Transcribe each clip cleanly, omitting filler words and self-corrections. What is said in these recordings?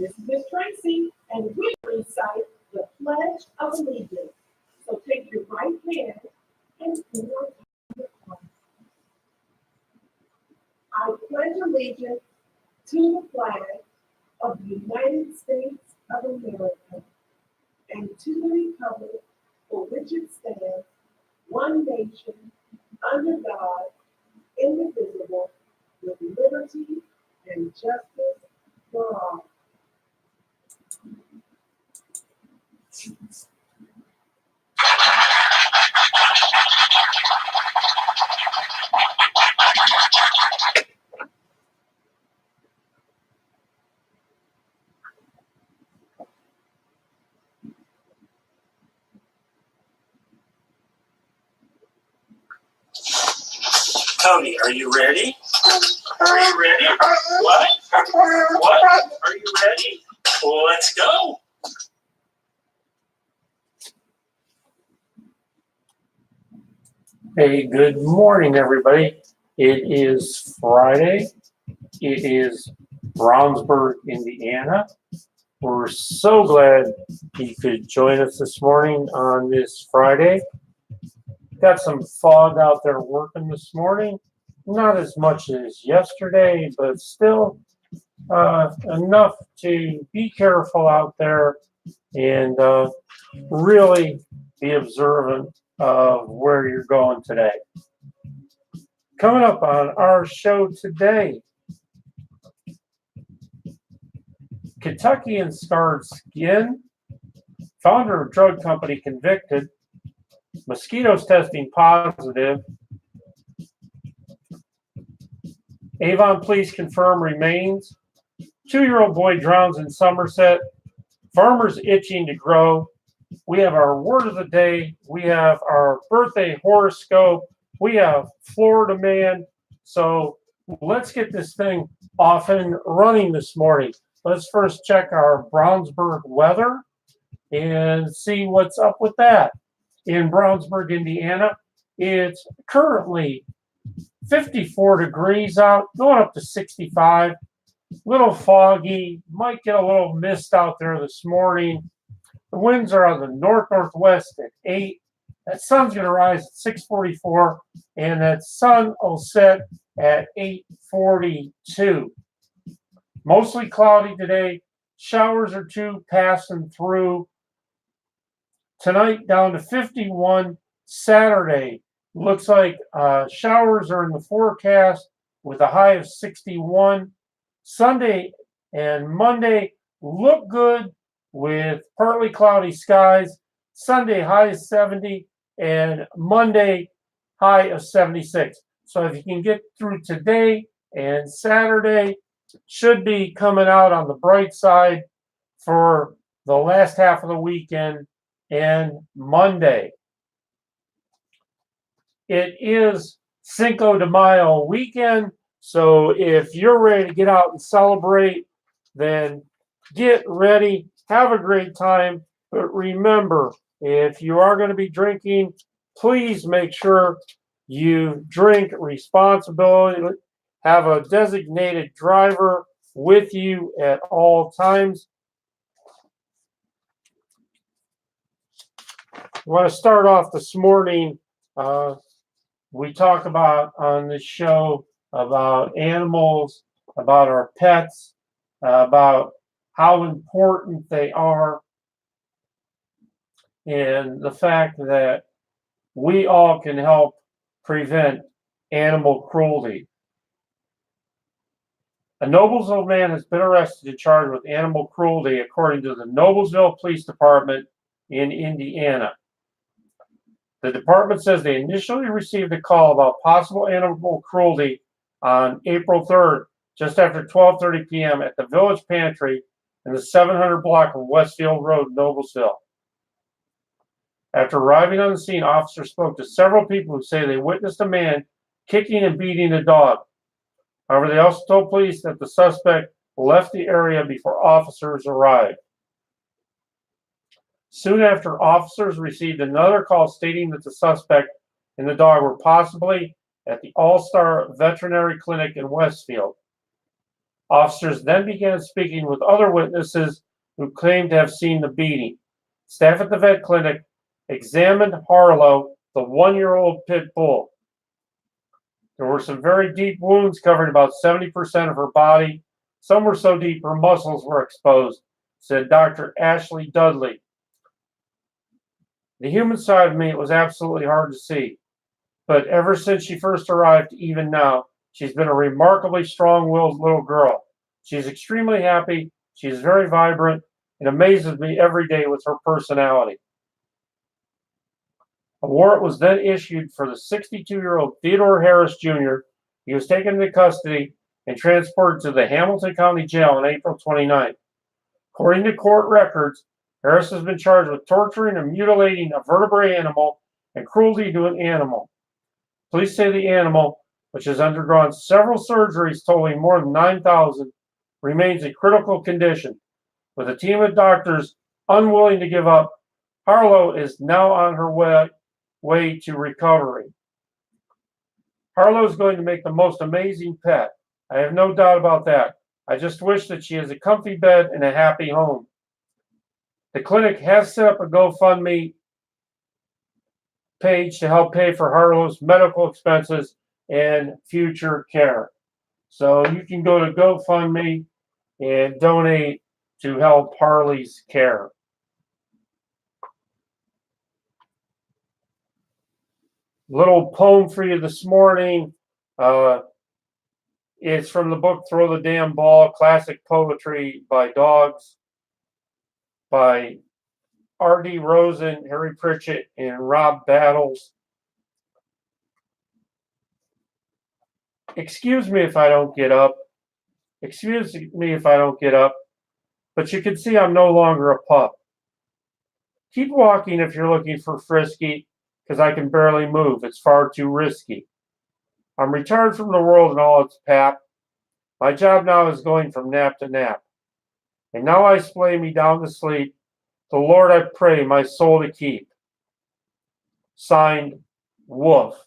This is Miss Tracy, and we recite the Pledge of Allegiance. So take your right hand and pour your heart. I pledge allegiance to the flag of the United States of America and to the republic for which it stands, one nation, under God, indivisible, with liberty and justice for all. Cody, are you ready? Are you ready? What? What? Are you ready? Well, let's go. Hey, good morning, everybody. It is Friday. It is Brownsburg, Indiana. We're so glad you could join us this morning on this Friday. Got some fog out there working this morning. Not as much as yesterday, but still enough to be careful out there and really be observant of where you're going today. Coming up on our show today, Kentucky scarred skin, founder of drug company convicted, mosquitoes testing positive, Avon police confirm remains, 2-year-old boy drowns in Somerset, farmers itching to grow. We have our word of the day, we have our birthday horoscope, we have Florida man. So let's get this thing off and running this morning. Let's first check our Brownsburg weather and see what's up with that. In Brownsburg, Indiana, it's currently 54 degrees out, going up to 65. Little foggy, might get a little mist out there this morning. The winds are on the north-northwest at 8. That sun's going to rise at 6:44, and that sun will set at 8:42. Mostly cloudy today. Showers or two passing through. Tonight down to 51. Saturday looks like showers are in the forecast with a high of 61. Sunday and Monday look good with partly cloudy skies. Sunday high of 70 and Monday high of 76. So if you can get through today and Saturday, should be coming out on the bright side for the last half of the weekend and Monday. It is Cinco de Mayo weekend, so if you're ready to get out and celebrate, then get ready, have a great time. But remember, if you are going to be drinking, please make sure you drink responsibly. Have a designated driver with you at all times. I want to start off this morning. We talk about on this show about animals, about our pets, about how important they are, and the fact that we all can help prevent animal cruelty. A Noblesville man has been arrested and charged with animal cruelty, according to the Noblesville Police Department in Indiana. The department says they initially received a call about possible animal cruelty on April 3rd, just after 12:30 p.m. at the Village Pantry in the 700 block of Westfield Road, Noblesville. After arriving on the scene, officers spoke to several people who say they witnessed a man kicking and beating a dog. However, they also told police that the suspect left the area before officers arrived. Soon after, officers received another call stating that the suspect and the dog were possibly at the All-Star Veterinary Clinic in Westfield. Officers then began speaking with other witnesses who claimed to have seen the beating. Staff at the vet clinic examined Harlow, the 1-year-old pit bull. There were some very deep wounds covering about 70% of her body. Some were so deep her muscles were exposed, said Dr. Ashley Dudley. The human side of me, it was absolutely hard to see. But ever since she first arrived, even now, she's been a remarkably strong-willed little girl. She's extremely happy. She's very vibrant and amazes me every day with her personality. A warrant was then issued for the 62-year-old Theodore Harris Jr. He was taken into custody and transported to the Hamilton County Jail on April 29th. According to court records, Harris has been charged with torturing and mutilating a vertebrate animal and cruelty to an animal. Police say the animal, which has undergone several surgeries totaling more than $9,000, remains in critical condition. With a team of doctors unwilling to give up, Harlow is now on her way to recovery. Harlow is going to make the most amazing pet. I have no doubt about that. I just wish that she has a comfy bed and a happy home. The clinic has set up a GoFundMe page to help pay for Harlow's medical expenses and future care. So you can go to GoFundMe and donate to help Harley's care. Little poem for you this morning. It's from the book Throw the Damn Ball, classic poetry by dogs, by R.D. Rosen, Harry Pritchett, and Rob Battles. Excuse me if I don't get up. Excuse me if I don't get up. But you can see I'm no longer a pup. Keep walking if you're looking for Frisky, because I can barely move. It's far too risky. I'm retired from the world and all its pap. My job now is going from nap to nap. And now I splay me down to sleep. The Lord I pray my soul to keep. Signed, Wolf.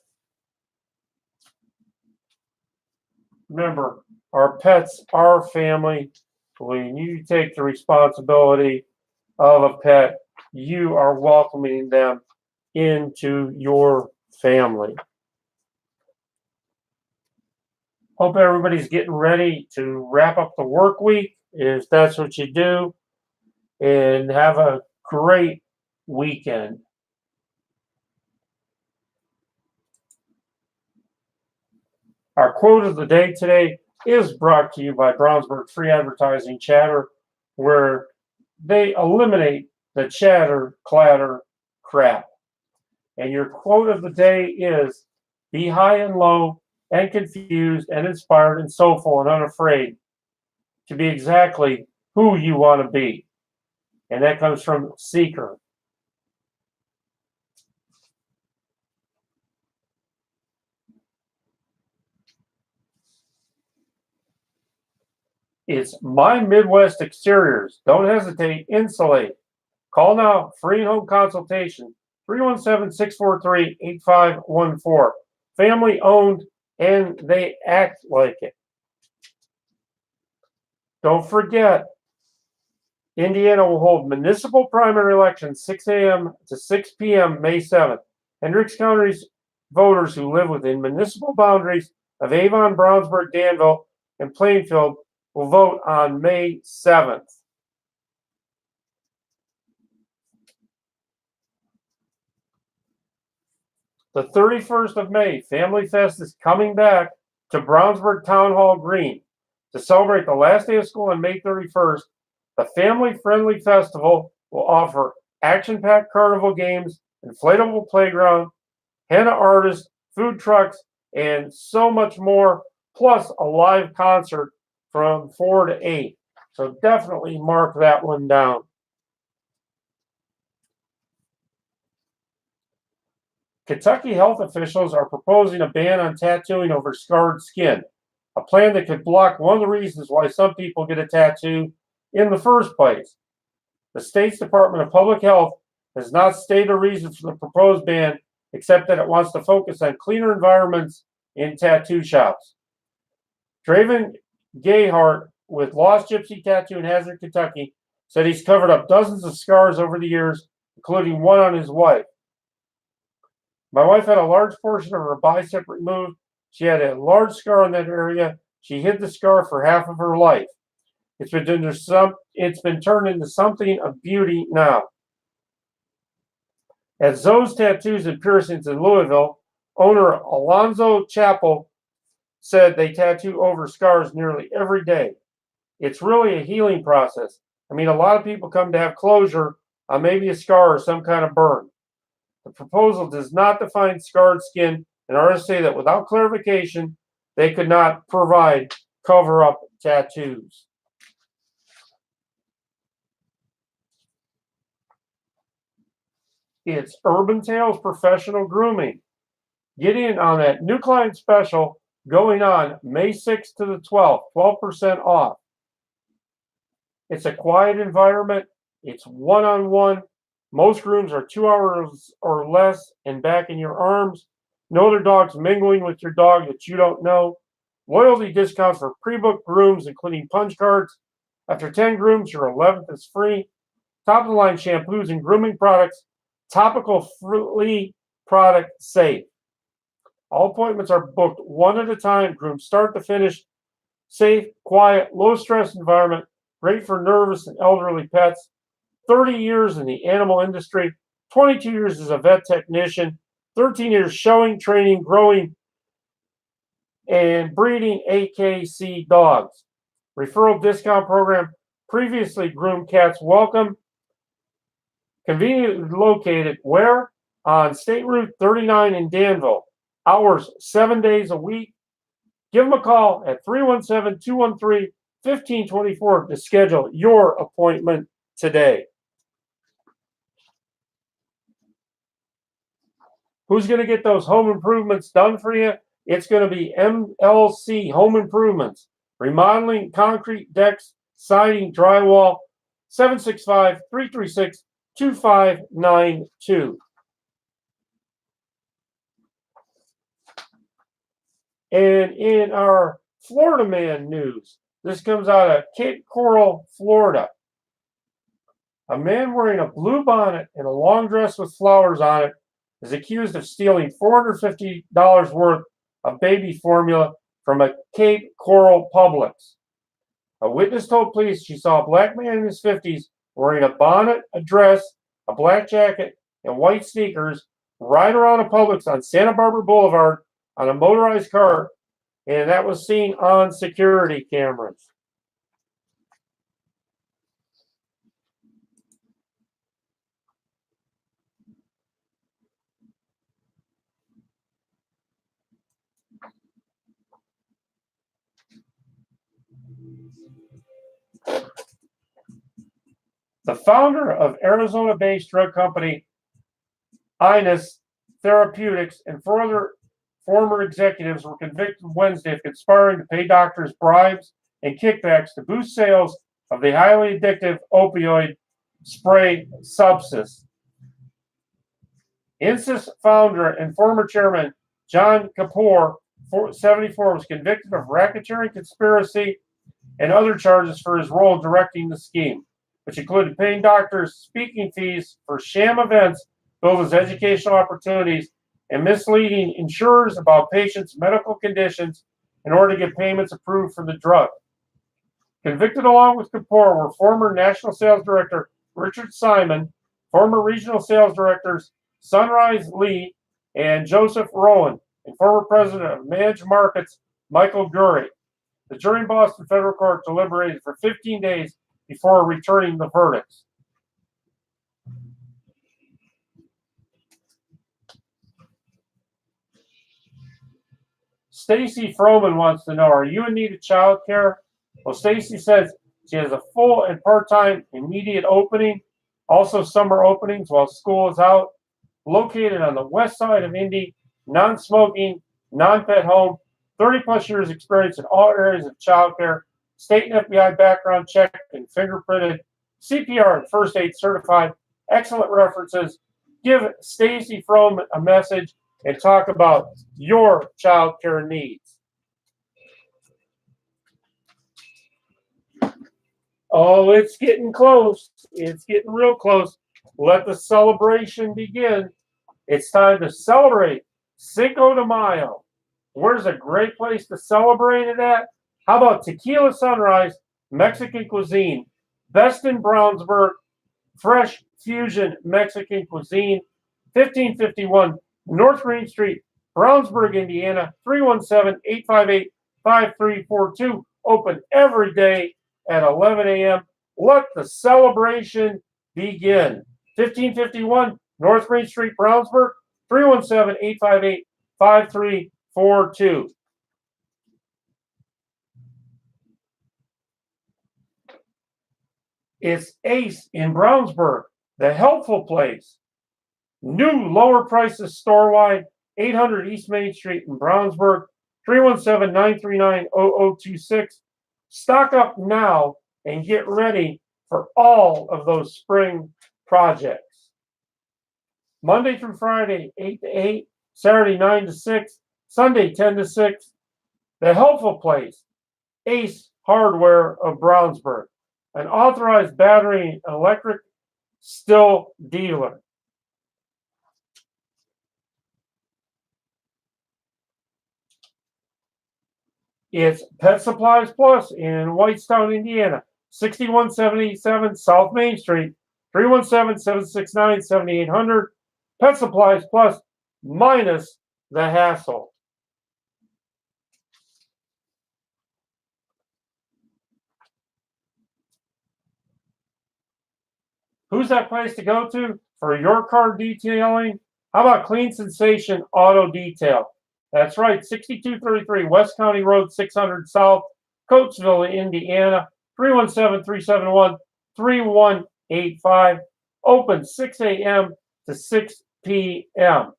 Remember, our pets are family. When you take the responsibility of a pet, you are welcoming them into your family. Hope everybody's getting ready to wrap up the work week, if that's what you do, and have a great weekend. Our quote of the day today is brought to you by Brownsburg Free Advertising Chatter, where they eliminate the chatter, clatter, crap. And your quote of the day is, be high and low and confused and inspired and soulful and unafraid to be exactly who you want to be. And that comes from Seeker. It's My Midwest Exteriors. Don't hesitate. Insulate. Call now. Free home consultation. 317-643-8514. Family owned, and they act like it. Don't forget, Indiana will hold municipal primary elections 6 a.m. to 6 p.m. May 7th. Hendricks County's voters who live within municipal boundaries of Avon, Brownsburg, Danville, and Plainfield will vote on May 7th. The 31st of May, Family Fest is coming back to Brownsburg Town Hall Green. To celebrate the last day of school on May 31st, the family-friendly festival will offer action-packed carnival games, inflatable playground, henna artists, food trucks, and so much more, plus a live concert from 4 to 8. So definitely mark that one down. Kentucky health officials are proposing a ban on tattooing over scarred skin, a plan that could block one of the reasons why some people get a tattoo in the first place. The state's Department of Public Health has not stated a reason for the proposed ban, except that it wants to focus on cleaner environments in tattoo shops. Draven Gayhart with Lost Gypsy Tattoo in Hazard, Kentucky, said he's covered up dozens of scars over the years, including one on his wife. My wife had a large portion of her bicep removed. She had a large scar on that area. She hid the scar for half of her life. It's been turned into something of beauty now. At Zoe's Tattoos and Piercings in Louisville, owner Alonzo Chappell said they tattoo over scars nearly every day. It's really a healing process. I mean, a lot of people come to have closure on maybe a scar or some kind of burn. The proposal does not define scarred skin, and artists say that without clarification, they could not provide cover-up tattoos. It's Urban Tales Professional Grooming. Get in on that new client special going on May 6th to the 12th, 12% off. It's a quiet environment. It's one-on-one. Most grooms are 2 hours or less and back in your arms. No other dogs mingling with your dog that you don't know. Loyalty discounts for pre-booked grooms, including punch cards. After 10 grooms, your 11th is free. Top-of-the-line shampoos and grooming products. Topical free product safe. All appointments are booked one at a time. Grooms start to finish. Safe, quiet, low-stress environment. Great for nervous and elderly pets. 30 years in the animal industry. 22 years as a vet technician. 13 years showing, training, growing, and breeding AKC dogs. Referral discount program. Previously groomed cats welcome. Conveniently located where? On State Route 39 in Danville. Hours 7 days a week. Give them a call at 317-213-1524 to schedule your appointment today. Who's going to get those home improvements done for you? It's going to be MLC Home Improvements. Remodeling, concrete, decks, siding, drywall. 765-336-2592. And in our Florida Man news, this comes out of Cape Coral, Florida. A man wearing a blue bonnet and a long dress with flowers on it is accused of stealing $450 worth of baby formula from a Cape Coral Publix. A witness told police she saw a black man in his 50s wearing a bonnet, a dress, a black jacket, and white sneakers ride around a Publix on Santa Barbara Boulevard on a motorized car, and that was seen on security cameras. The founder of Arizona-based drug company Inus Therapeutics and former executives were convicted Wednesday of conspiring to pay doctors bribes and kickbacks to boost sales of the highly addictive opioid spray substance. Insys founder and former chairman John Kapoor, 74, was convicted of racketeering, conspiracy, and other charges for his role directing the scheme, which included paying doctors speaking fees for sham events billed as educational opportunities and misleading insurers about patients' medical conditions in order to get payments approved for the drug. Convicted along with Kapoor were former National Sales Director Richard Simon, former Regional Sales Directors Sunrise Lee and Joseph Rowan, and former President of Managed Markets Michael Gurry. The jury in Boston Federal Court deliberated for 15 days before returning the verdicts. Stacy Froman wants to know, are you in need of child care? Well, Stacy says she has a full and part-time immediate opening, also summer openings while school is out, located on the west side of Indy, non-smoking, non-pet home, 30-plus years experience in all areas of child care, state and FBI background check and fingerprinted, CPR and first aid certified, excellent references. Give Stacy Froman a message and talk about your child care needs. Oh, it's getting close. It's getting real close. Let the celebration begin. It's time to celebrate Cinco de Mayo. Where's a great place to celebrate it at? How about Tequila Sunrise Mexican Cuisine? Best in Brownsburg, fresh fusion Mexican cuisine, 1551 North Green Street, Brownsburg, Indiana, 317-858-5342. Open every day at 11 a.m. Let the celebration begin. 1551 North Green Street, Brownsburg, 317-858-5342. It's Ace in Brownsburg, the helpful place. New lower prices store-wide, 800 East Main Street in Brownsburg, 317-939-0026. Stock up now and get ready for all of those spring projects. Monday through Friday, 8 to 8, Saturday, 9 to 6, Sunday, 10 to 6. The helpful place, Ace Hardware of Brownsburg, an authorized battery and electric still dealer. It's Pet Supplies Plus in Whitestown, Indiana, 6177 South Main Street, 317-769-7800. Pet Supplies Plus minus the hassle. Who's that place to go to for your car detailing? How about Clean Sensation Auto Detail? That's right, 6233 West County Road 600 South, Coatesville, Indiana, 317-371-3185. Open 6 a.m. to 6 p.m.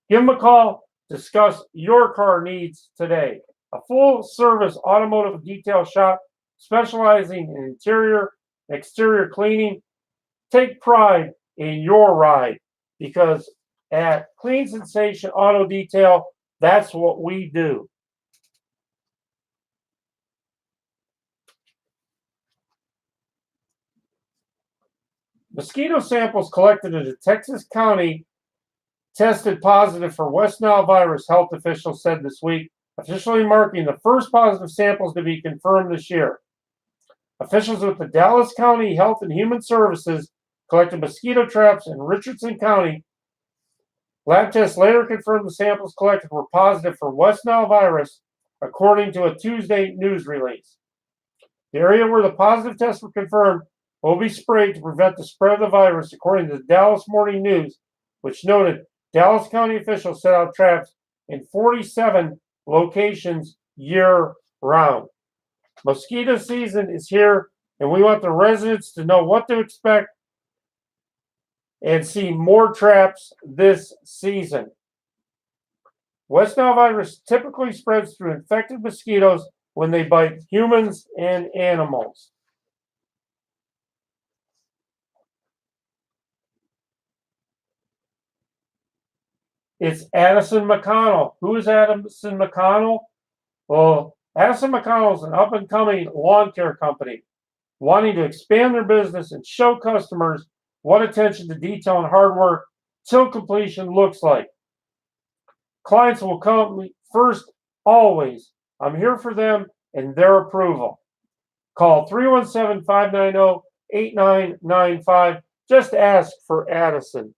Give them a call, discuss your car needs today. A full-service automotive detail shop specializing in interior and exterior cleaning. Take pride in your ride because at Clean Sensation Auto Detail, that's what we do. Mosquito samples collected in a Texas county tested positive for West Nile virus, health officials said this week, officially marking the first positive samples to be confirmed this year. Officials with the Dallas County Health and Human Services collected mosquito traps in Richardson County. Lab tests later confirmed the samples collected were positive for West Nile virus, according to a Tuesday news release. The area where the positive tests were confirmed will be sprayed to prevent the spread of the virus, according to the Dallas Morning News, which noted Dallas County officials set out traps in 47 locations year-round. Mosquito season is here, and we want the residents to know what to expect and see more traps this season. West Nile virus typically spreads through infected mosquitoes when they bite humans and animals. It's Addison McConnell. Who is Addison McConnell? Well, Addison McConnell is an up-and-coming lawn care company wanting to expand their business and show customers what attention to detail and hard work till completion looks like. Clients will come first always. I'm here for them and their approval. Call 317-590-8995. Just ask for Addison.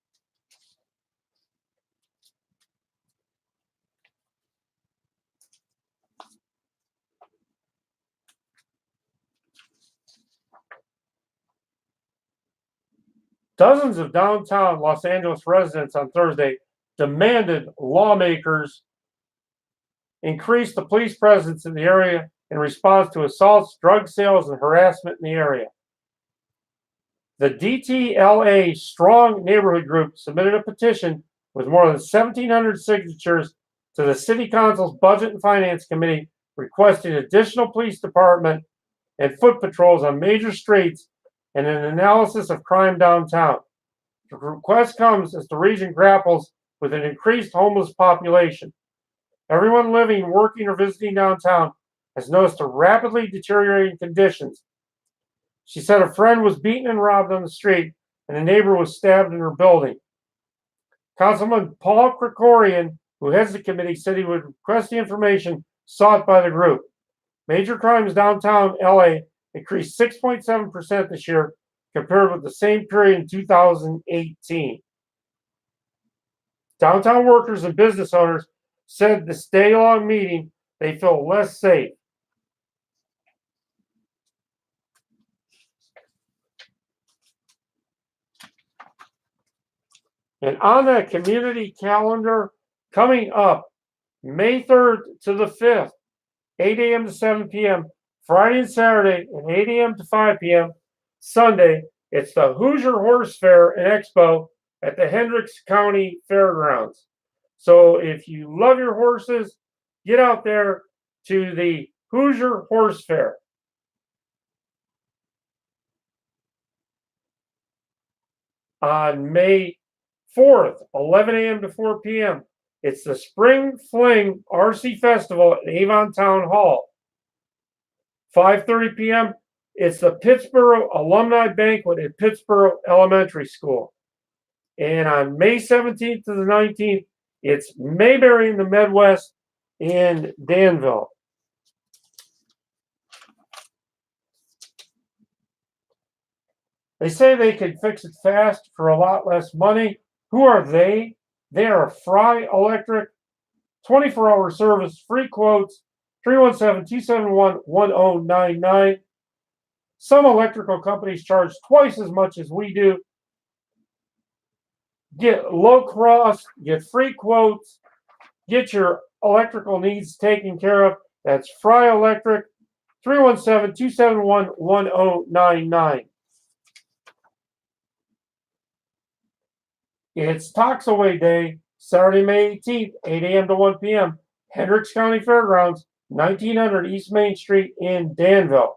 Dozens of downtown Los Angeles residents on Thursday demanded lawmakers increase the police presence in the area in response to assaults, drug sales, and harassment in the area. The DTLA Strong Neighborhood Group submitted a petition with more than 1,700 signatures to the City Council's Budget and Finance Committee requesting additional police department and foot patrols on major streets and an analysis of crime downtown. The request comes as the region grapples with an increased homeless population. Everyone living, working, or visiting downtown has noticed the rapidly deteriorating conditions She said a friend was beaten and robbed on the street, and a neighbor was stabbed in her building. Councilman Paul Krikorian, who heads the committee, said he would request the information sought by the group. Major crimes downtown LA increased 6.7% this year compared with the same period in 2018. Downtown workers and business owners said this day-long meeting they feel less safe. And on that community calendar, coming up May 3rd to the 5th, 8 a.m. to 7 p.m., Friday and Saturday, and 8 a.m. to 5 p.m., Sunday, it's the Hoosier Horse Fair and Expo at the Hendricks County Fairgrounds. So if you love your horses, get out there to the Hoosier Horse Fair. On May 4th, 11 a.m. to 4 p.m., it's the Spring Fling RC Festival at Avon Town Hall. 5:30 p.m., it's the Pittsburgh Alumni Banquet at Pittsburgh Elementary School. And on May 17th to the 19th, it's Mayberry in the Midwest in Danville. They say they can fix it fast for a lot less money. Who are they? They are Fri.05, 24-hour service, free quotes, 317-271-1099. Some electrical companies charge twice as much as we do. Get low cost, get free quotes, get your electrical needs taken care of. That's Fri.05, 317-271-1099. It's Tox Away Day, Saturday, May 18th, 8 a.m. to 1 p.m., Hendricks County Fairgrounds, 1900 East Main Street in Danville.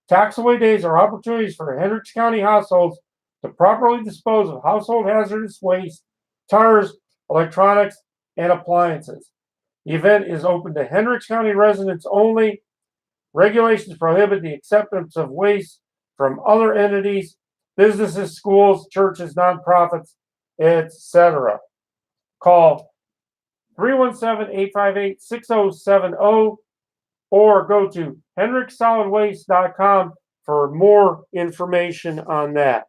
Tax Away Days are opportunities for Hendricks County households to properly dispose of household hazardous waste, tires, electronics, and appliances. The event is open to Hendricks County residents only. Regulations prohibit the acceptance of waste from other entities, businesses, schools, churches, nonprofits, etc. Call 317-858-6070 or go to hendrickssolidwaste.com for more information on that.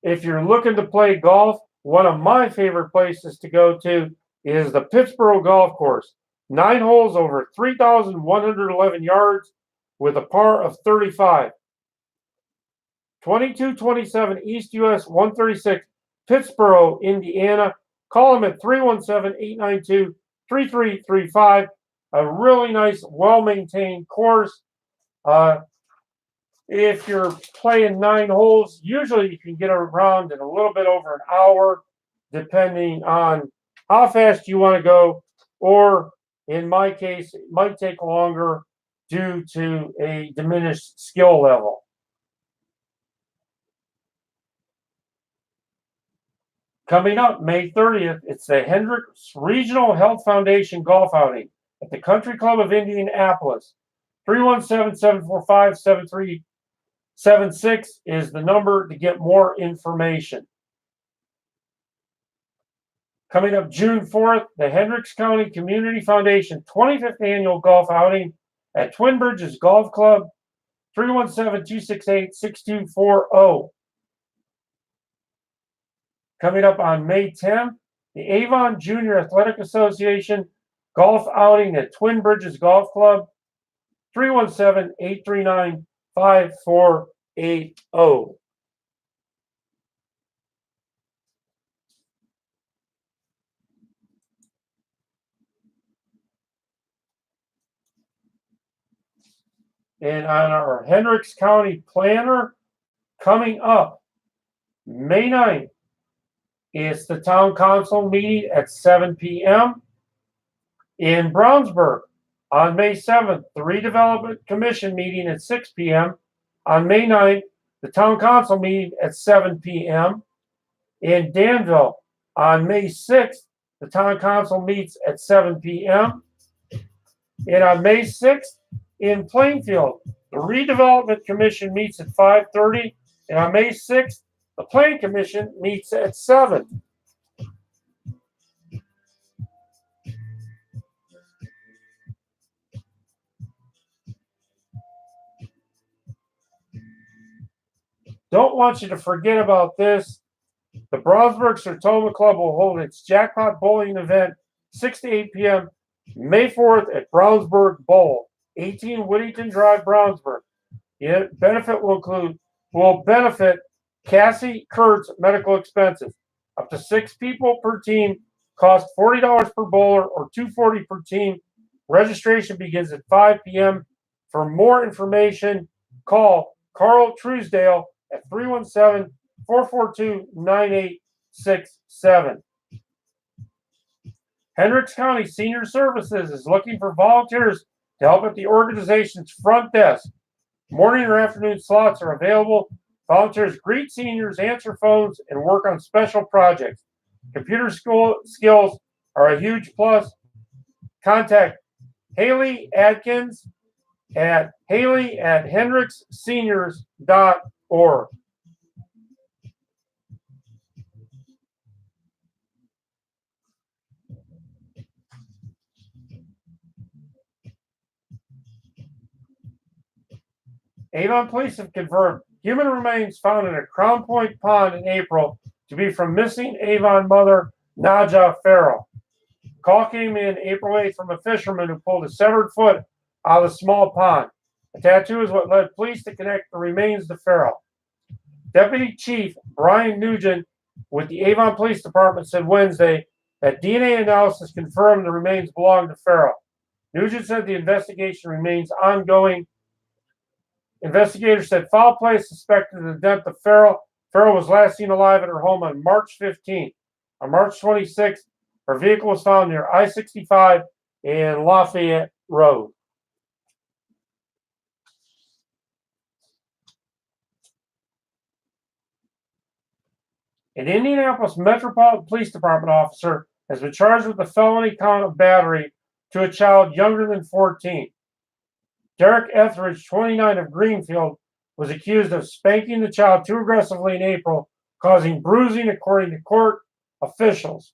If you're looking to play golf, one of my favorite places to go to is the Pittsburgh Golf Course. 9 holes over 3,111 yards with a par of 35. 2227 East US 136, Pittsburgh, Indiana. Call them at 317-892-3335. A really nice, well-maintained course. If you're playing 9 holes, usually you can get around in a little bit over an hour, depending on how fast you want to go, or in my case, it might take longer due to a diminished skill level. Coming up May 30th, it's the Hendricks Regional Health Foundation Golf Outing at the Country Club of Indianapolis. 317-745-7376 is the number to get more information. Coming up June 4th, the Hendricks County Community Foundation 25th Annual Golf Outing at Twin Bridges Golf Club, 317-268-6240. Coming up on May 10th, the Avon Junior Athletic Association Golf Outing at Twin Bridges Golf Club, 317-839-5480. And on our Hendricks County Planner, coming up May 9th, it's the Town Council meeting at 7 p.m. In Brownsburg. On May 7th, the Redevelopment Commission meeting at 6 p.m. On May 9th, the Town Council meeting at 7 p.m. In Danville, on May 6th, the Town Council meets at 7 p.m. And on May 6th in Plainfield, the Redevelopment Commission meets at 5:30. And on May 6th, the Planning Commission meets at 7. Don't want you to forget about this. The Brownsburg Sertoma Club will hold its jackpot bowling event 6 to 8 p.m. May 4th at Brownsburg Bowl, 18 Whittington Drive, Brownsburg. The benefit will benefit Cassie Kurt's medical expenses. Up to 6 people per team, cost $40 per bowler or $240 per team. Registration begins at 5 p.m. For more information, call Carl Truesdale at 317-442-9867. Hendricks County Senior Services is looking for volunteers to help at the organization's front desk. Morning or afternoon slots are available. Volunteers greet seniors, answer phones, and work on special projects. Computer skills are a huge plus. Contact Haley Adkins at haley@hendricksseniors.org. Avon police have confirmed human remains found in a Crown Point pond in April to be from missing Avon mother Naja Farrell. Call came in April 8th from a fisherman who pulled a severed foot out of a small pond. A tattoo is what led police to connect the remains to Farrell. Deputy Chief Brian Nugent with the Avon Police Department said Wednesday that DNA analysis confirmed the remains belonged to Farrell. Nugent said the investigation remains ongoing. Investigators said foul play is suspected in the death of Farrell. Farrell was last seen alive at her home on March 15th. On March 26th, her vehicle was found near I-65 and Lafayette Road. An Indianapolis Metropolitan Police Department officer has been charged with the felony count of battery to a child younger than 14. Derek Etheridge, 29 of Greenfield, was accused of spanking the child too aggressively in April, causing bruising, according to court officials.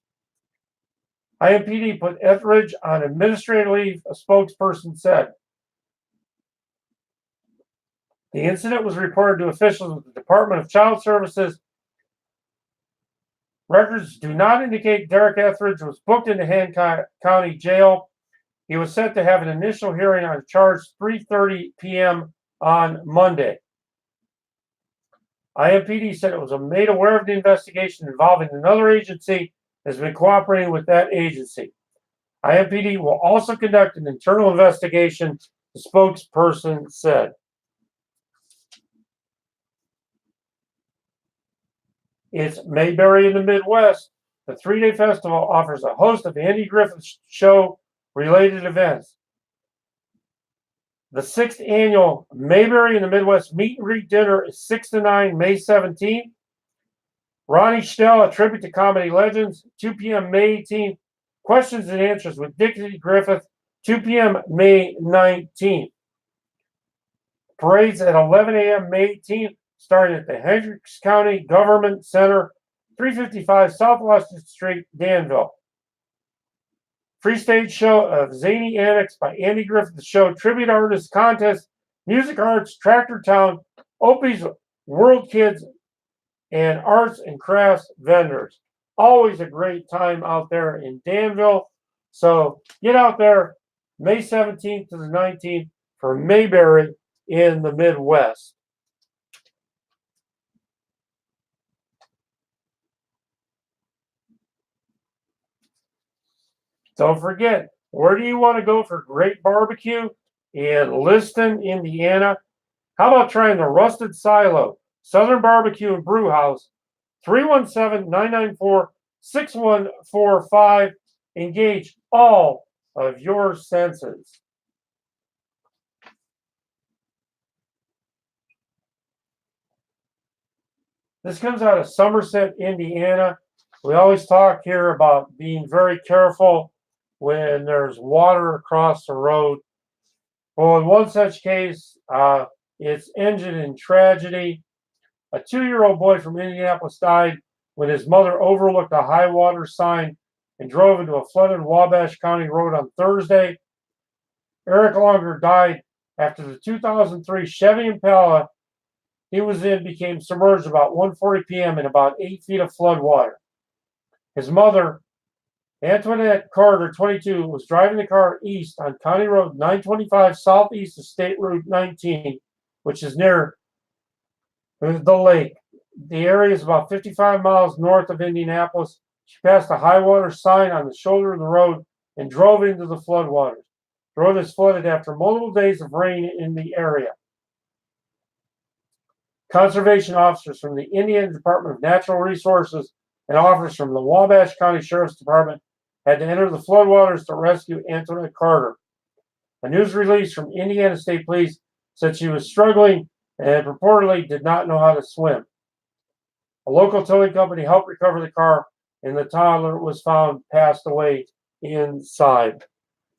IMPD put Etheridge on administrative leave, a spokesperson said. The incident was reported to officials with the Department of Child Services. Records do not indicate Derek Etheridge was booked into Hancock County Jail. He was set to have an initial hearing on a charge 3:30 p.m. on Monday. IMPD said it was made aware of the investigation involving another agency and has been cooperating with that agency. IMPD will also conduct an internal investigation, the spokesperson said. It's Mayberry in the Midwest. The 3-day festival offers a host of Andy Griffith Show related events. The 6th annual Mayberry in the Midwest meet and greet dinner is 6 to 9, May 17th. Ronnie Stell, a tribute to comedy legends, 2 p.m. May 18th. Questions and answers with Dixie Griffith, 2 p.m. May 19th. Parades at 11 a.m. May 18th, starting at the Hendricks County Government Center, 355 South Washington Street, Danville. Free stage show of Zany Annex by Andy Griffith Show, tribute artist contest, music arts, Tractor Town, Opie's World Kids, and arts and crafts vendors. Always a great time out there in Danville. So get out there May 17th to the 19th for Mayberry in the Midwest. Don't forget, where do you want to go for great barbecue? In Liston, Indiana. How about trying the Rusted Silo, Southern Barbecue and Brew House, 317-994-6145. Engage all of your senses. This comes out of Somerset, Indiana. We always talk here about being very careful when there's water across the road. Well, in one such case, it's ended in tragedy. A 2-year-old boy from Indianapolis died when his mother overlooked a high water sign and drove into a flooded Wabash County road on Thursday. Eric Longer died after the 2003 Chevy Impala he was in became submerged about 1:40 p.m. in about 8 feet of flood water. His mother, Antoinette Carter, 22, was driving the car east on County Road 925 southeast of State Route 19, which is near the lake. The area is about 55 miles north of Indianapolis. She passed a high water sign on the shoulder of the road and drove into the floodwaters. The road is flooded after multiple days of rain in the area. Conservation officers from the Indiana Department of Natural Resources and officers from the Wabash County Sheriff's Department had to enter the floodwaters to rescue Antoinette Carter. A news release from Indiana State Police said she was struggling and purportedly did not know how to swim. A local towing company helped recover the car, and the toddler was found passed away inside.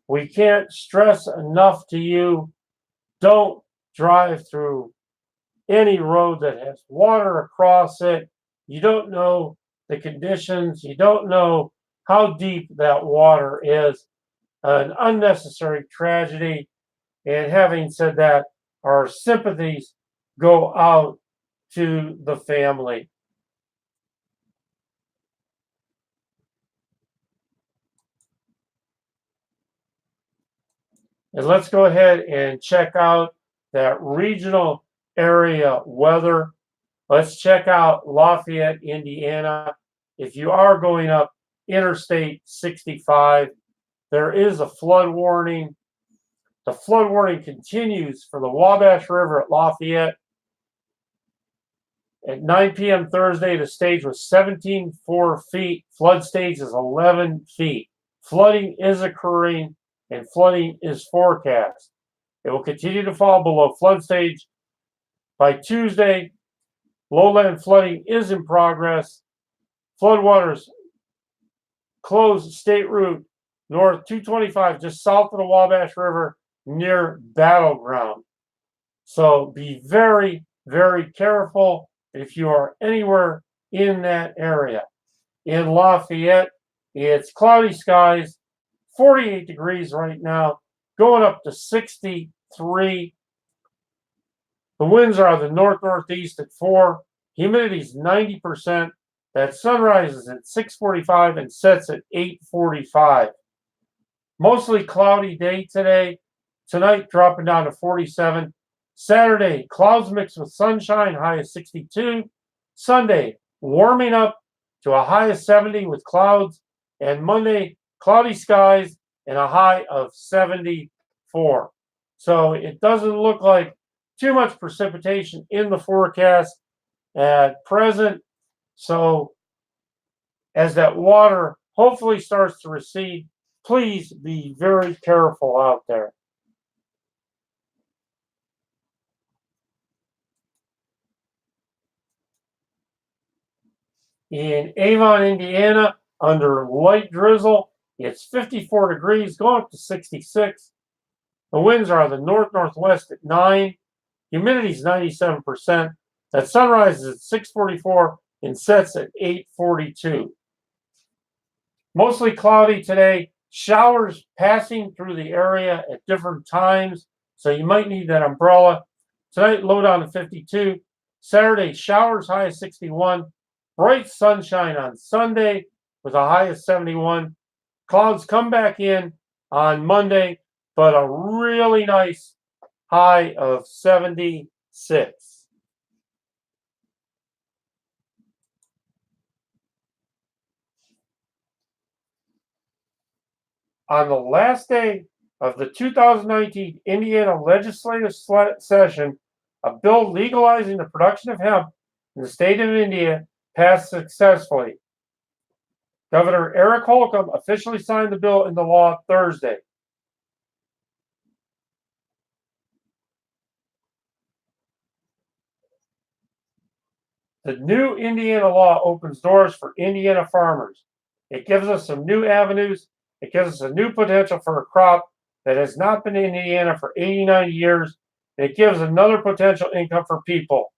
We can't stress enough to you, don't drive through any road that has water across it. You don't know the conditions. You don't know how deep that water is. An unnecessary tragedy. And having said that, our sympathies go out to the family. And let's go ahead and check out that regional area weather. Let's check out Lafayette, Indiana. If you are going up Interstate 65, there is a flood warning. The flood warning continues for the Wabash River at Lafayette. At 9 p.m. Thursday, the stage was 17.4 feet. Flood stage is 11 feet. Flooding is occurring and flooding is forecast. It will continue to fall below flood stage by Tuesday. Lowland flooding is in progress. Floodwaters close State Route North 225 just south of the Wabash River near Battleground. So be very, very careful if you are anywhere in that area. In Lafayette, it's cloudy skies, 48 degrees right now, going up to 63. The winds are the north-northeast at 4. Humidity is 90%. That sun rises at 6:45 and sets at 8:45. Mostly cloudy day today. Tonight dropping down to 47. Saturday, clouds mixed with sunshine, high of 62. Sunday, warming up to a high of 70 with clouds. And Monday, cloudy skies and a high of 74. So it doesn't look like too much precipitation in the forecast at present. So as that water hopefully starts to recede, please be very careful out there. In Avon, Indiana, under light drizzle, it's 54 degrees, going up to 66. The winds are the north-northwest at 9. Humidity is 97%. That sun rises at 6:44 and sets at 8:42. Mostly cloudy today. Showers passing through the area at different times, so you might need that umbrella. Tonight, low down to 52. Saturday, showers, high of 61. Bright sunshine on Sunday with a high of 71. Clouds come back in on Monday, but a really nice high of 76. On the last day of the 2019 Indiana legislative session, a bill legalizing the production of hemp in the state of Indiana passed successfully. Governor Eric Holcomb officially signed the bill into law Thursday. The new Indiana law opens doors for Indiana farmers. It gives us some new avenues. It gives us a new potential for a crop that has not been in Indiana for 80, 90 years. And it gives another potential income for people.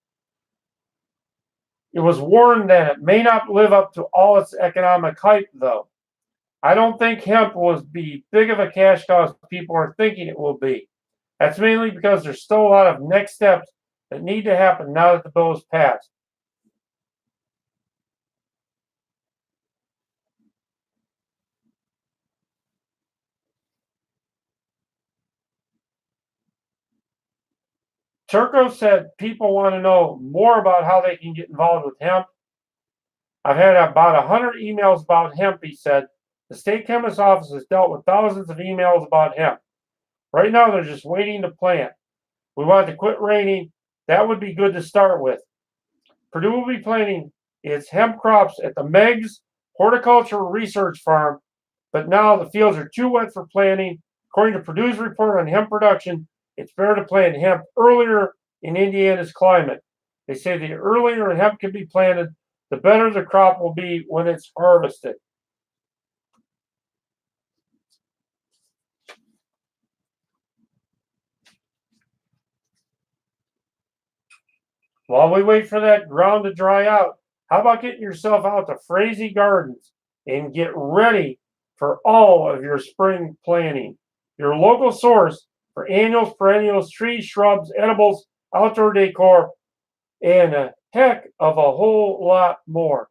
It was warned that it may not live up to all its economic hype, though. I don't think hemp will be big of a cash cow as people are thinking it will be. That's mainly because there's still a lot of next steps that need to happen now that the bill is passed. Turco said people want to know more about how they can get involved with hemp. I've had about 100 emails about hemp, he said. The state chemist's office has dealt with thousands of emails about hemp. Right now, they're just waiting to plant. We want it to quit raining. That would be good to start with. Purdue will be planting its hemp crops at the Meg's Horticultural Research Farm, but now the fields are too wet for planting. According to Purdue's report on hemp production, it's better to plant hemp earlier in Indiana's climate. They say the earlier hemp can be planted, the better the crop will be when it's harvested. While we wait for that ground to dry out, how about getting yourself out to Fri.05 Gardens and get ready for all of your spring planting? Your local source for annuals, perennials, trees, shrubs, edibles, outdoor decor, and a heck of a whole lot more.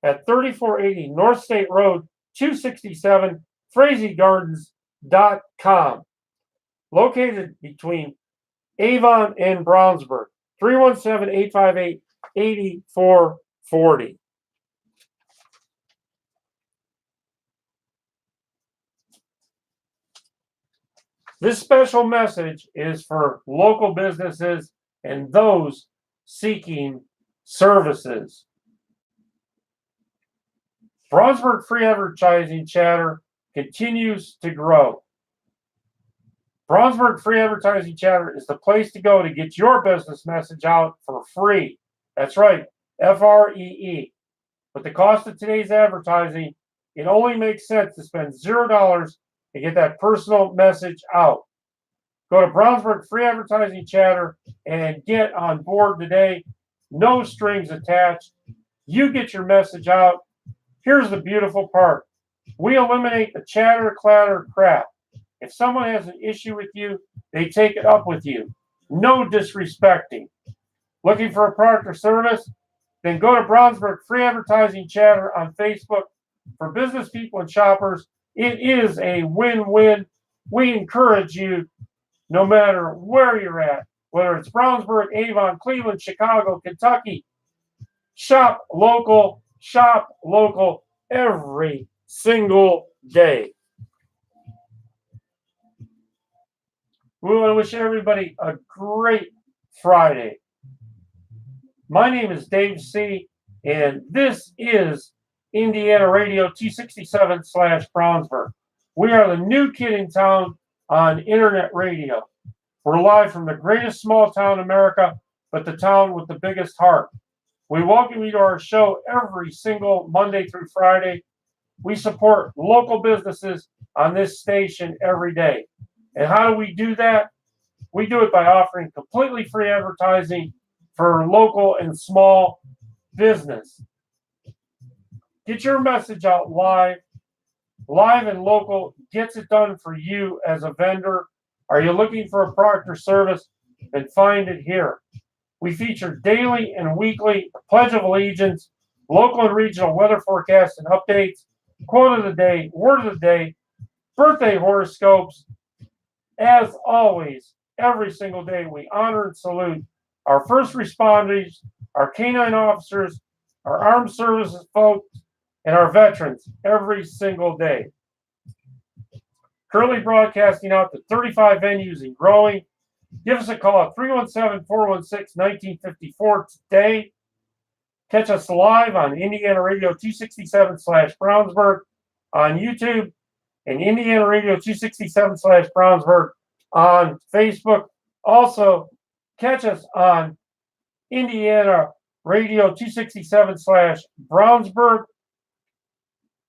At 3480 North State Road, 267, FriZGardens.com. Located between Avon and Brownsburg. 317-858-8440. This special message is for local businesses and those seeking services. Brownsburg free advertising chatter continues to grow. Brownsburg Free Advertising Chatter is the place to go to get your business message out for free. That's right, FREE. With the cost of today's advertising, it only makes sense to spend $0 to get that personal message out. Go to Brownsburg Free Advertising Chatter and get on board today. No strings attached. You get your message out. Here's the beautiful part. We eliminate the chatter, clatter, crap. If someone has an issue with you, they take it up with you. No disrespecting. Looking for a product or service? Then go to Brownsburg Free Advertising Chatter on Facebook. For business people and shoppers, it is a win-win. We encourage you, no matter where you're at, whether it's Brownsburg, Avon, Cleveland, Chicago, Kentucky, shop local every single day. We want to wish everybody a great Friday. My name is Dave C., and this is Indiana Radio 267/Brownsburg. We are the new kid in town on internet radio. We're live from the greatest small town in America, but the town with the biggest heart. We welcome you to our show every single Monday through Friday. We support local businesses on this station every day. And how do we do that? We do it by offering completely free advertising for local and small business. Get your message out live. Live and local gets it done for you as a vendor. Are you looking for a product or service? Then find it here. We feature daily and weekly Pledge of Allegiance, local and regional weather forecasts and updates, quote of the day, word of the day, birthday horoscopes. As always, every single day, we honor and salute our first responders, our canine officers, our armed services folks, and our veterans every single day. Currently broadcasting out to 35 venues and growing. Give us a call at 317-416-1954 today. Catch us live on Indiana Radio 267/Brownsburg on YouTube and Indiana Radio 267/Brownsburg on Facebook. Also, catch us on Indiana Radio 267/Brownsburg,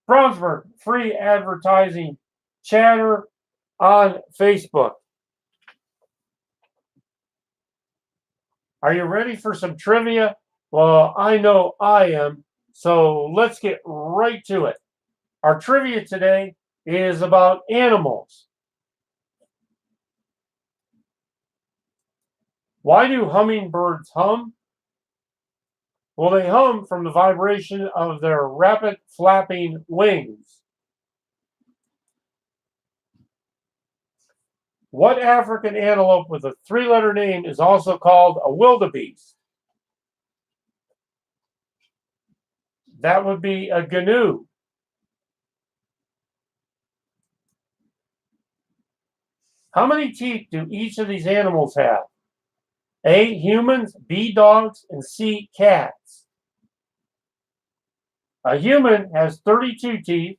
Brownsburg, free advertising chatter on Facebook. Are you ready for some trivia? Well, I know I am, so let's get right to it. Our trivia today is about animals. Why do hummingbirds hum? Well, they hum from the vibration of their rapid flapping wings. What African antelope with a three-letter name is also called a wildebeest? That would be a gnu. How many teeth do each of these animals have? A, humans, B, dogs, and C, cats. A human has 32 teeth,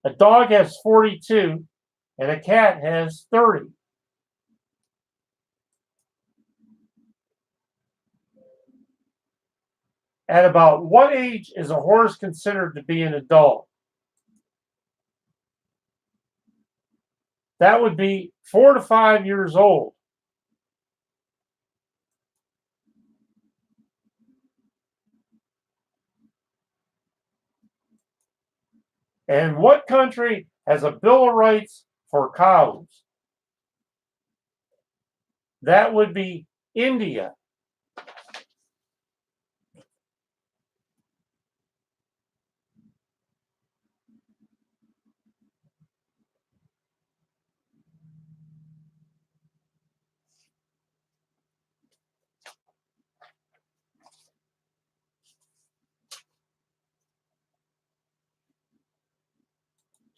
a dog has 42, and a cat has 30. At about what age is a horse considered to be an adult? That would be 4 to 5 years old. And what country has a Bill of Rights for cows? That would be India.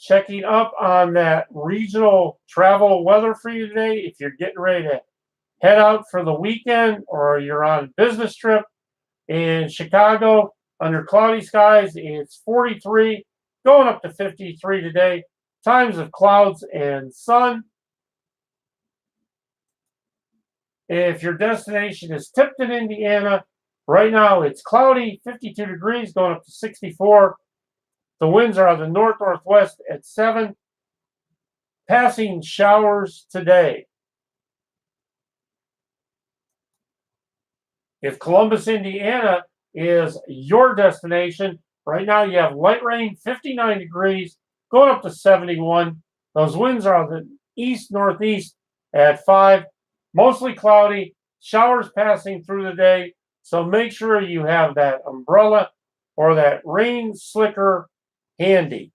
Checking up on that regional travel weather for you today. If you're getting ready to head out for the weekend or you're on a business trip in Chicago under cloudy skies, it's 43, going up to 53 today. Times of clouds and sun. If your destination is Tipton, Indiana, right now it's cloudy, 52 degrees, going up to 64. The winds are out of the north-northwest at 7. Passing showers today. If Columbus, Indiana is your destination, right now you have light rain, 59 degrees, going up to 71. Those winds are out of the east-northeast at 5. Mostly cloudy, showers passing through the day, so make sure you have that umbrella or that rain slicker handy.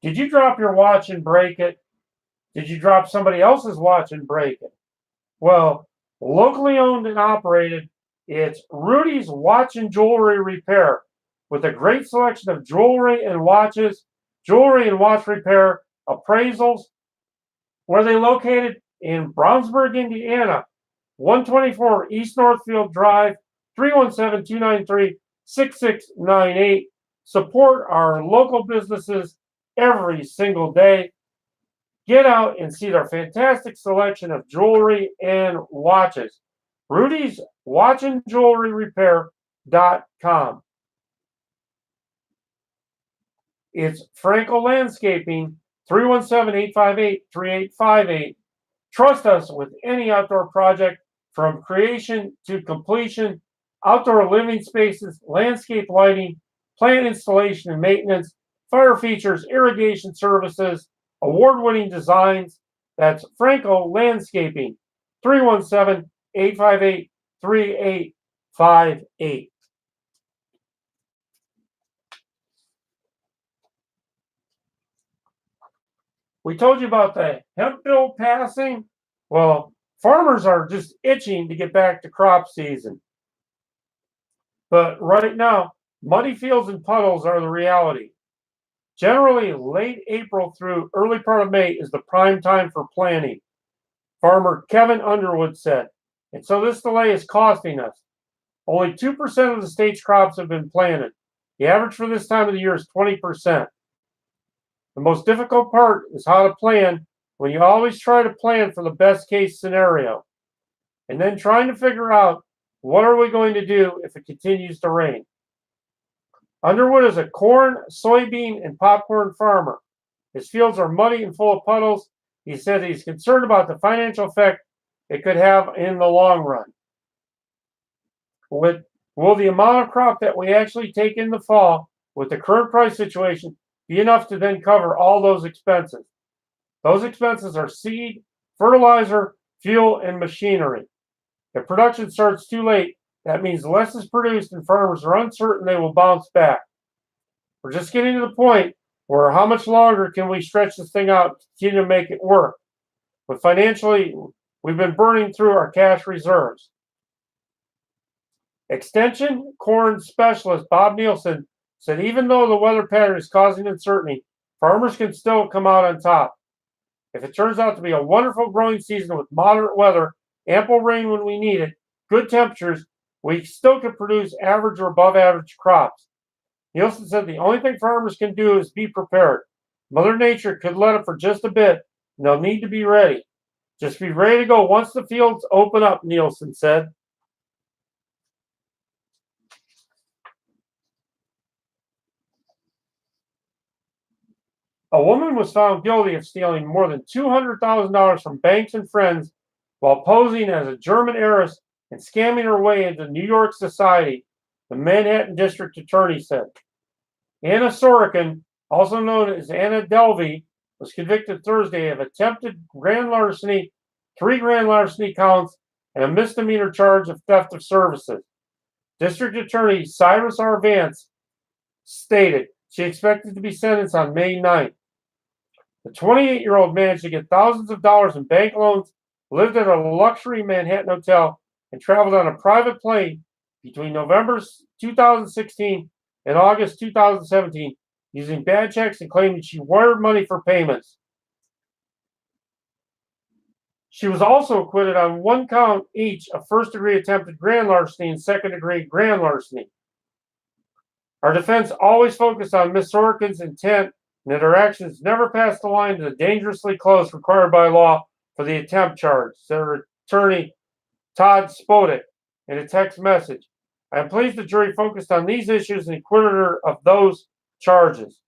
Did you drop your watch and break it? Did you drop somebody else's watch and break it? Well, locally owned and operated, it's Rudy's Watch and Jewelry Repair with a great selection of jewelry and watches, jewelry and watch repair, appraisals. Where are they located? In Brownsburg, Indiana, 124 East Northfield Drive, 317-293-6698. Support our local businesses every single day. Get out and see their fantastic selection of jewelry and watches. Rudy's Watch and Jewelry Repair.com. It's Franco Landscaping, 317-858-3858. Trust us with any outdoor project from creation to completion, outdoor living spaces, landscape lighting, plant installation and maintenance, fire features, irrigation services, award-winning designs. That's Franco Landscaping, 317-858-3858. We told you about the hemp bill passing. Well, farmers are just itching to get back to crop season. But right now, muddy fields and puddles are the reality. Generally, late April through early part of May is the prime time for planting, farmer Kevin Underwood said. And so this delay is costing us. Only 2% of the state's crops have been planted. The average for this time of the year is 20%. The most difficult part is how to plan when you always try to plan for the best case scenario. and then trying to figure out what are we going to do if it continues to rain. Underwood is a corn, soybean, and popcorn farmer. His fields are muddy and full of puddles. He said he's concerned about the financial effect it could have in the long run. Will the amount of crop that we actually take in the fall with the current price situation be enough to then cover all those expenses? Those expenses are seed, fertilizer, fuel, and machinery. If production starts too late, that means less is produced and farmers are uncertain they will bounce back. We're just getting to the point where how much longer can we stretch this thing out to continue to make it work? But financially, we've been burning through our cash reserves. Extension corn specialist Bob Nielsen said even though the weather pattern is causing uncertainty, farmers can still come out on top. If it turns out to be a wonderful growing season with moderate weather, ample rain when we need it, good temperatures, we still can produce average or above average crops. Nielsen said the only thing farmers can do is be prepared. Mother Nature could let up for just a bit, and they'll need to be ready. Just be ready to go once the fields open up, Nielsen said. A woman was found guilty of stealing more than $200,000 from banks and friends while posing as a German heiress and scamming her way into New York society, the Manhattan District Attorney said. Anna Sorokin, also known as Anna Delvey, was convicted Thursday of attempted grand larceny, 3 grand larceny counts, and a misdemeanor charge of theft of services. District Attorney Cyrus R. Vance stated she expected to be sentenced on May 9th. The 28-year-old managed to get thousands of dollars in bank loans, lived at a luxury Manhattan hotel, and traveled on a private plane between November 2016 and August 2017 using bad checks and claiming she wired money for payments. She was also acquitted on 1 count each of first-degree attempted grand larceny and second-degree grand larceny. Our defense always focused on Ms. Sorokin's intent and that her actions never passed the line to the dangerously close required by law for the attempt charge, said her attorney Todd Spodek in a text message. I am pleased the jury focused on these issues and acquitted her of those charges.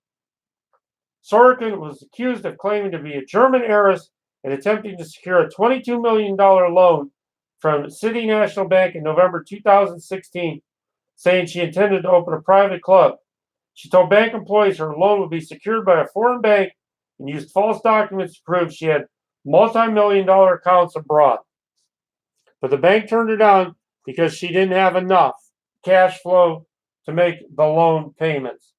Sorokin was accused of claiming to be a German heiress and attempting to secure a $22 million loan from City National Bank in November 2016, saying she intended to open a private club. She told bank employees her loan would be secured by a foreign bank and used false documents to prove she had multi-million-dollar accounts abroad. But the bank turned her down because she didn't have enough cash flow to make the loan payments.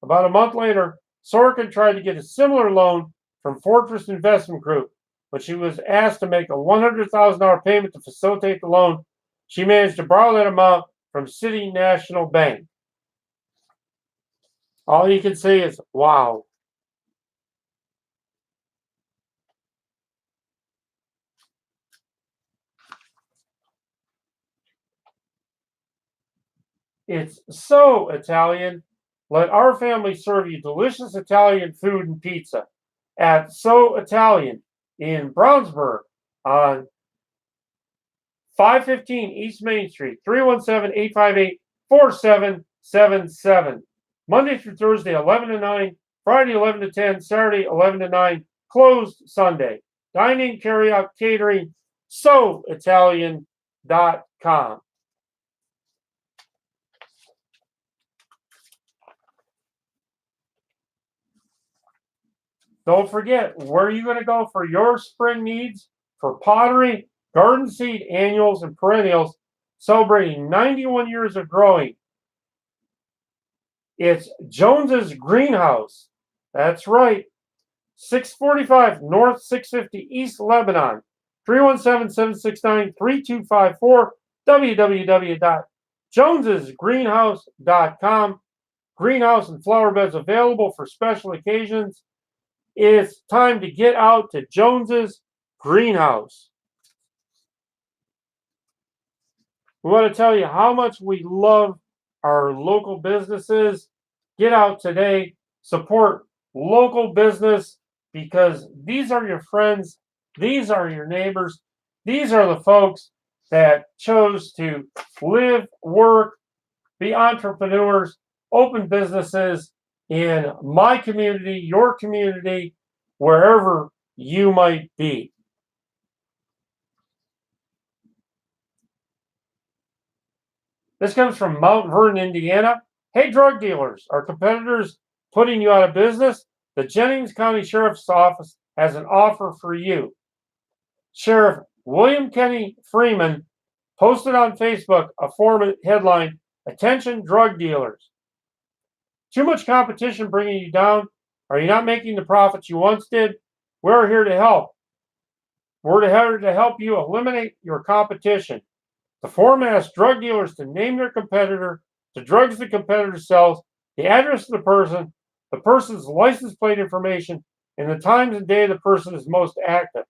About a month later, Sorokin tried to get a similar loan from Fortress Investment Group, but she was asked to make a $100,000 payment to facilitate the loan. She managed to borrow that amount from City National Bank. All you can say is, wow. It's so Italian. Let our family serve you delicious Italian food and pizza at So Italian in Brownsburg on 515 East Main Street, 317-858-4777. Monday through Thursday, 11 to 9, Friday, 11 to 10, Saturday, 11 to 9, closed Sunday. Dining, carry-out, catering, SoItalian.com. Don't forget, where are you going to go for your spring needs? For pottery, garden seed, annuals, and perennials, celebrating 91 years of growing. It's Jones's Greenhouse. That's right. 645 North 650 East Lebanon. 317-769-3254. www.jonesesgreenhouse.com. Greenhouse and flower beds available for special occasions. It's time to get out to Jones's Greenhouse. We want to tell you how much we love our local businesses. Get out today, support local business, because these are your friends, these are your neighbors, these are the folks that chose to live, work, be entrepreneurs, open businesses in my community, your community, wherever you might be. This comes from Mount Vernon, Indiana. Hey, drug dealers, are competitors putting you out of business? The Jennings County Sheriff's Office has an offer for you. Sheriff William Kenny Freeman posted on Facebook a forum headline, "Attention drug dealers. Too much competition bringing you down? Are you not making the profits you once did? We're here to help. We're here to help you eliminate your competition." The forum asks drug dealers to name their competitor, the drugs the competitor sells, the address of the person's license plate information, and the times and day the person is most active.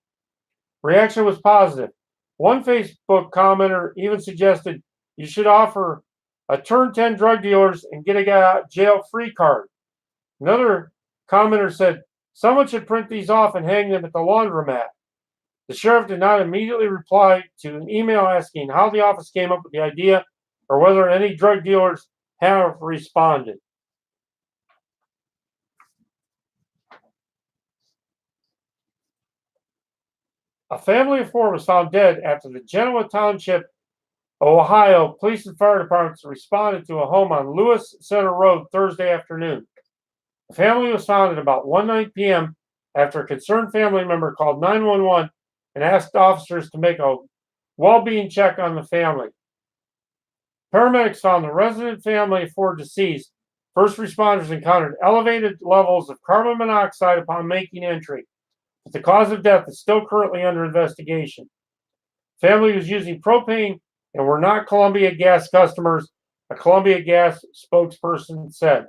Reaction was positive. One Facebook commenter even suggested you should offer a turn 10 drug dealers and get a jail free card. Another commenter said someone should print these off and hang them at the laundromat. The sheriff did not immediately reply to an email asking how the office came up with the idea or whether any drug dealers have responded. A family of four was found dead after the Genoa Township, Ohio police and fire departments responded to a home on Lewis Center Road Thursday afternoon. The family was found at about 1:09 p.m. after a concerned family member called 911 and asked officers to make a well-being check on the family. Paramedics found the resident family of four deceased. First responders encountered elevated levels of carbon monoxide upon making entry, but the cause of death is still currently under investigation. Family was using propane and were not Columbia Gas customers, a Columbia Gas spokesperson said.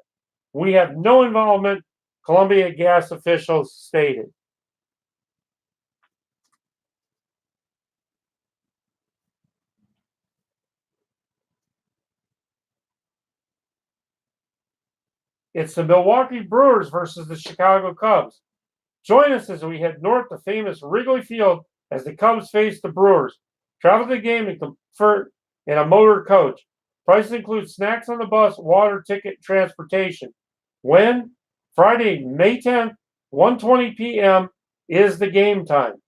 We have no involvement, Columbia Gas officials stated. It's the Milwaukee Brewers versus the Chicago Cubs. Join us as we head north to famous Wrigley Field as the Cubs face the Brewers. Travel to the game in comfort in a motor coach. Prices include snacks on the bus, water, ticket, transportation. When? Friday, May 10th, 1:20 p.m. is the game time.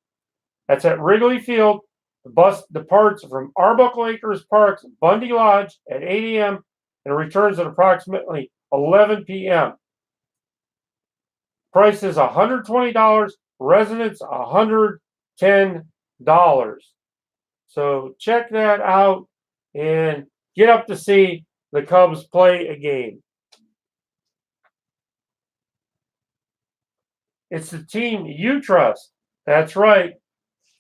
That's at Wrigley Field. The bus departs from Arbuckle Acres Park's Bundy Lodge at 8 a.m. and returns at approximately 11 p.m. Price is $120, residents $110. So check that out and get up to see the Cubs play a game. It's the team you trust. That's right.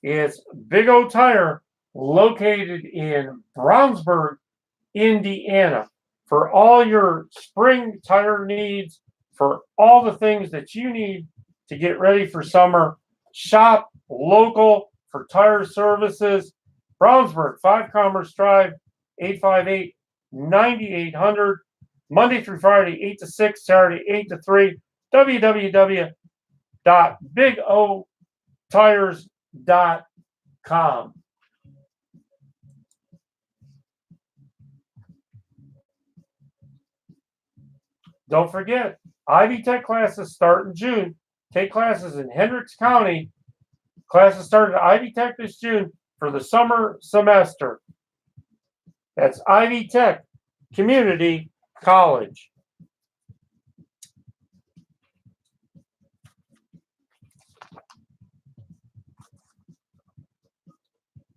It's Big O Tire, located in Brownsburg, Indiana. For all your spring tire needs, for all the things that you need to get ready for summer, shop local for tire services. Brownsburg, 5 Commerce Drive, 858-9800, Monday through Friday, 8 to 6, Saturday, 8 to 3, www.bigotires.com. Don't forget, Ivy Tech classes start in June. Take classes in Hendricks County. Classes start at Ivy Tech this June for the summer semester. That's Ivy Tech Community College.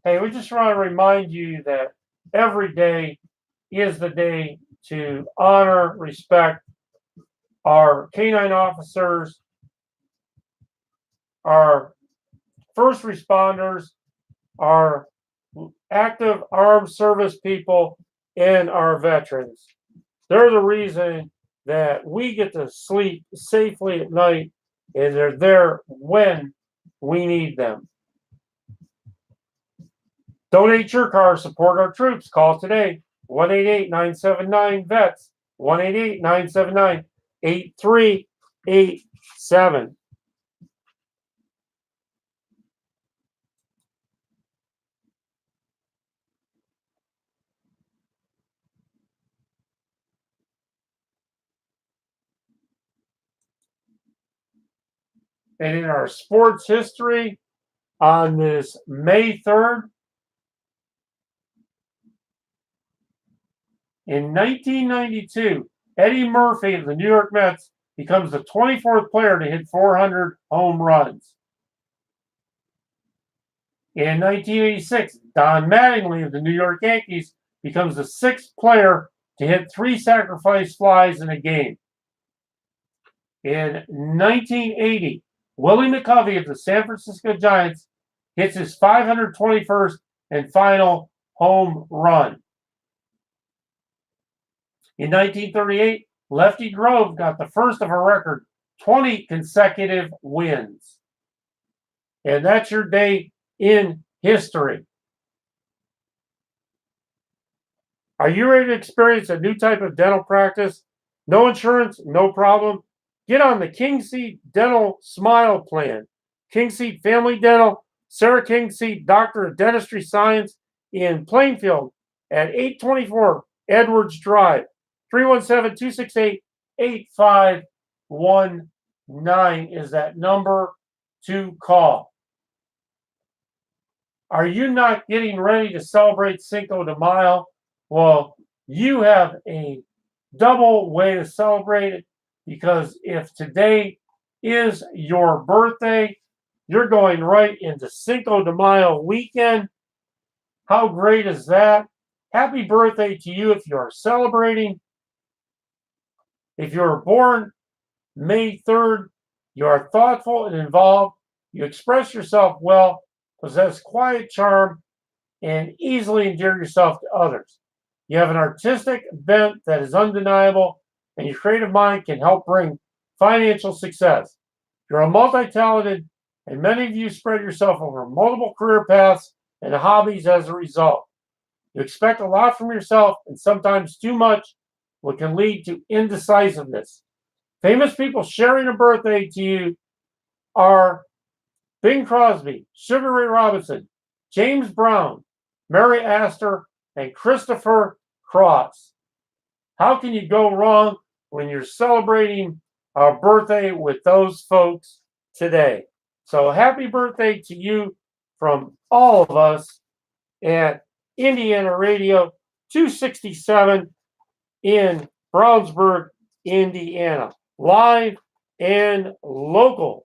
Hey, we just want to remind you that every day is the day to honor, respect our canine officers, our first responders, our active armed service people, and our veterans. They're the reason that we get to sleep safely at night, and they're there when we need them. Donate your car, support our troops. Call today, 1-888-979-VETS, 1-888-979-8387. And in our sports history, on this May 3rd, in 1992, Eddie Murphy of the New York Mets becomes the 24th player to hit 400 home runs. In 1986, Don Mattingly of the New York Yankees becomes the 6th player to hit 3 sacrifice flies in a game. In 1980, Willie McCovey of the San Francisco Giants hits his 521st and final home run. In 1938, Lefty Grove got the first of a record 20 consecutive wins. And that's your day in history. Are you ready to experience a new type of dental practice? No insurance, no problem. Get on the Kingseat Dental Smile Plan. Kingseat Family Dental, Sarah Kingseat, Doctor of Dentistry Science in Plainfield at 824 Edwards Drive. 317-268-8519 is that number to call. Are you not getting ready to celebrate Cinco de Mayo? Well, you have a double way to celebrate it, because if today is your birthday, you're going right into Cinco de Mayo weekend. How great is that? Happy birthday to you if you are celebrating. If you were born May 3rd, you are thoughtful and involved. You express yourself well, possess quiet charm, and easily endear yourself to others. You have an artistic bent that is undeniable, and your creative mind can help bring financial success. You're a multi-talented, and many of you spread yourself over multiple career paths and hobbies as a result. You expect a lot from yourself, and sometimes too much, what can lead to indecisiveness. Famous people sharing a birthday to you are Bing Crosby, Sugar Ray Robinson, James Brown, Mary Astor, and Christopher Cross. How can you go wrong when you're celebrating a birthday with those folks today? So happy birthday to you from all of us at Indiana Radio 267 in Brownsburg, Indiana. Live and local.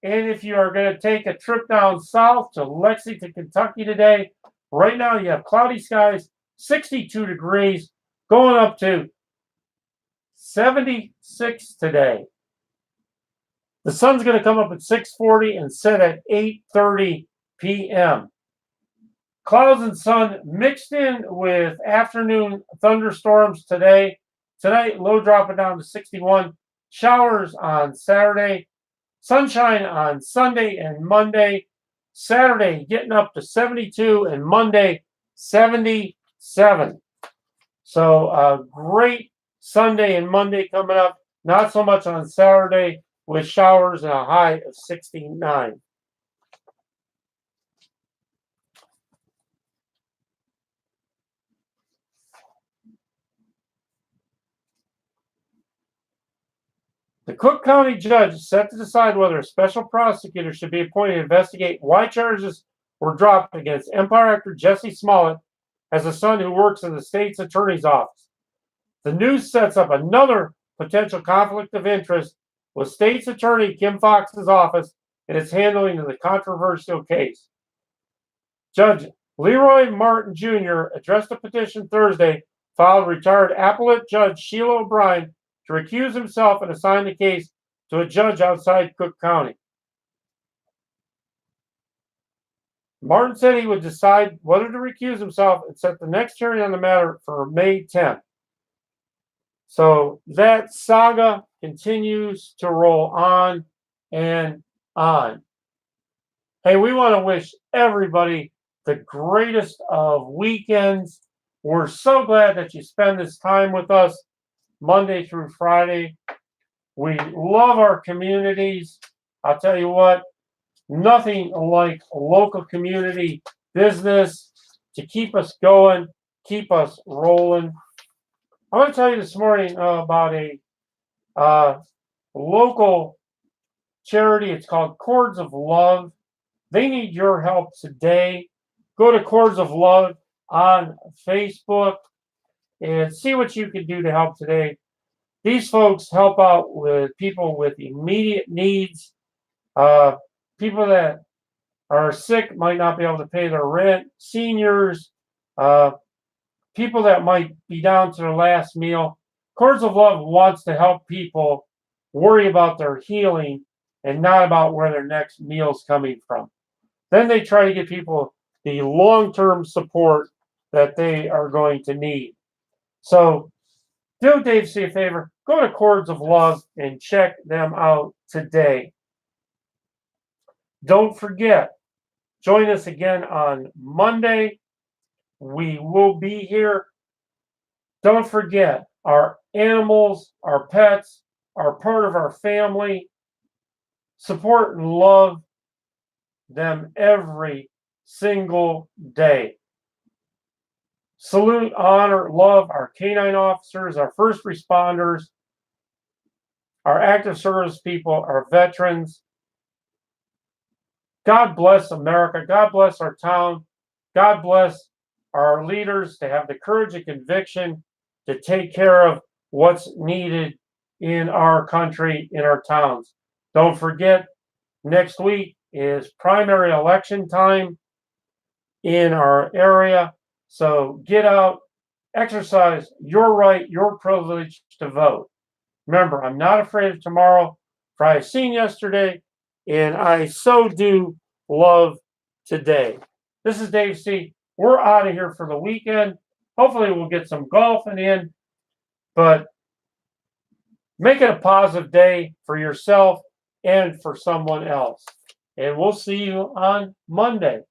And if you are going to take a trip down south to Lexington, Kentucky today, right now you have cloudy skies, 62 degrees, going up to 76 today. The sun's going to come up at 6:40 and set at 8:30 p.m. Clouds and sun mixed in with afternoon thunderstorms today. Tonight, low dropping down to 61. Showers on Saturday. Sunshine on Sunday and Monday. Saturday getting up to 72 and Monday 77. So a great Sunday and Monday coming up. Not so much on Saturday with showers and a high of 69. The Cook County judge is set to decide whether a special prosecutor should be appointed to investigate why charges were dropped against Empire actor Jesse Smollett as a son who works in the state's attorney's office. The news sets up another potential conflict of interest with state's attorney Kim Foxx's office in its handling of the controversial case. Judge Leroy Martin Jr. addressed a petition Thursday filed retired appellate Judge Sheila O'Brien to recuse himself and assign the case to a judge outside Cook County. Martin said he would decide whether to recuse himself and set the next hearing on the matter for May 10th. So that saga continues to roll on and on. Hey, we want to wish everybody the greatest of weekends. We're so glad that you spend this time with us Monday through Friday. We love our communities. I'll tell you what, nothing like local community business to keep us going, keep us rolling. I want to tell you this morning about a local charity. It's called Cords of Love. They need your help today. Go to Cords of Love on Facebook and see what you can do to help today. These folks help out with people with immediate needs. People that are sick might not be able to pay their rent. Seniors, people that might be down to their last meal. Cords of Love wants to help people worry about their healing and not about where their next meal is coming from. Then they try to give people the long-term support that they are going to need. So do Dave C a favor, go to Cords of Love and check them out today. Don't forget, join us again on Monday. We will be here. Don't forget, our animals, our pets are part of our family. Support and love them every single day. Salute, honor, love our canine officers, our first responders, our active service people, our veterans. God bless America. God bless our town. God bless our leaders to have the courage and conviction to take care of what's needed in our country, in our towns. Don't forget, next week is primary election time in our area. So get out, exercise your right, your privilege to vote. Remember, I'm not afraid of tomorrow, for I have seen yesterday, and I so do love today. This is Dave C. We're out of here for the weekend. Hopefully we'll get some golfing in, but make it a positive day for yourself and for someone else. And we'll see you on Monday.